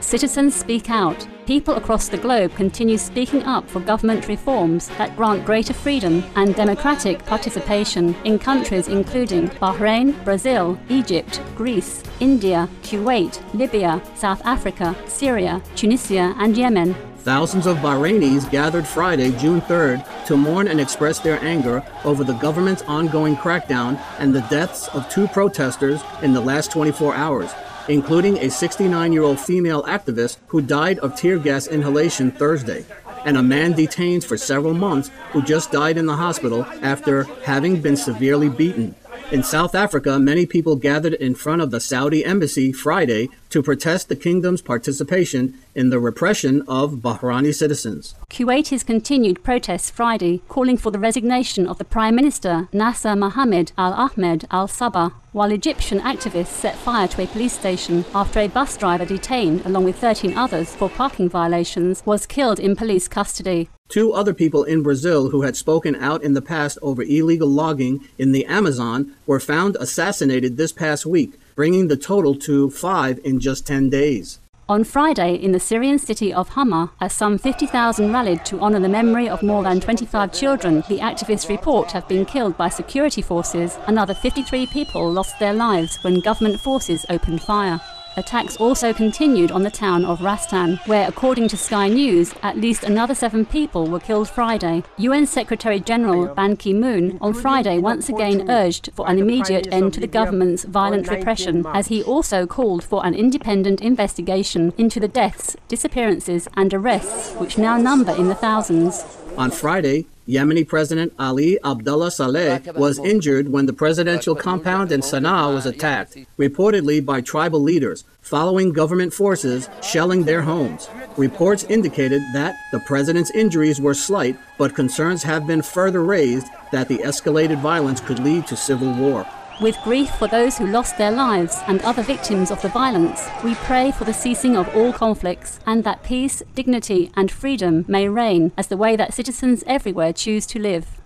Citizens speak out. People across the globe continue speaking up for government reforms that grant greater freedom and democratic participation in countries including Bahrain, Brazil, Egypt, Greece, India, Kuwait, Libya, South Africa, Syria, Tunisia and Yemen. Thousands of Bahrainis gathered Friday, June 3rd, to mourn and express their anger over the government's ongoing crackdown and the deaths of 2 protesters in the last 24 hours. Including a 69-year-old female activist who died of tear gas inhalation Thursday, and a man detained for several months who just died in the hospital after having been severely beaten. In South Africa, many people gathered in front of the Saudi embassy Friday to protest the kingdom's participation in the repression of Bahraini citizens. Kuwaitis continued protests Friday, calling for the resignation of the Prime Minister Nasser Mohammed Al-Ahmed Al-Sabah, while Egyptian activists set fire to a police station after a bus driver detained along with 13 others for parking violations was killed in police custody. 2 other people in Brazil who had spoken out in the past over illegal logging in the Amazon were found assassinated this past week, bringing the total to 5 in just 10 days. On Friday, in the Syrian city of Hama, as some 50,000 rallied to honour the memory of more than 25 children the activists report have been killed by security forces, another 53 people lost their lives when government forces opened fire. Attacks also continued on the town of Rastan, where, according to Sky News, at least another 7 people were killed Friday. UN Secretary-General Ban Ki-moon on Friday once again urged for an immediate end to the government's violent repression, as he also called for an independent investigation into the deaths, disappearances and arrests, which now number in the thousands. On Friday, Yemeni President Ali Abdullah Saleh was injured when the presidential compound in Sana'a was attacked, reportedly by tribal leaders, following government forces shelling their homes. Reports indicated that the president's injuries were slight, but concerns have been further raised that the escalated violence could lead to civil war. With grief for those who lost their lives and other victims of the violence, we pray for the ceasing of all conflicts and that peace, dignity and freedom may reign as the way that citizens everywhere choose to live.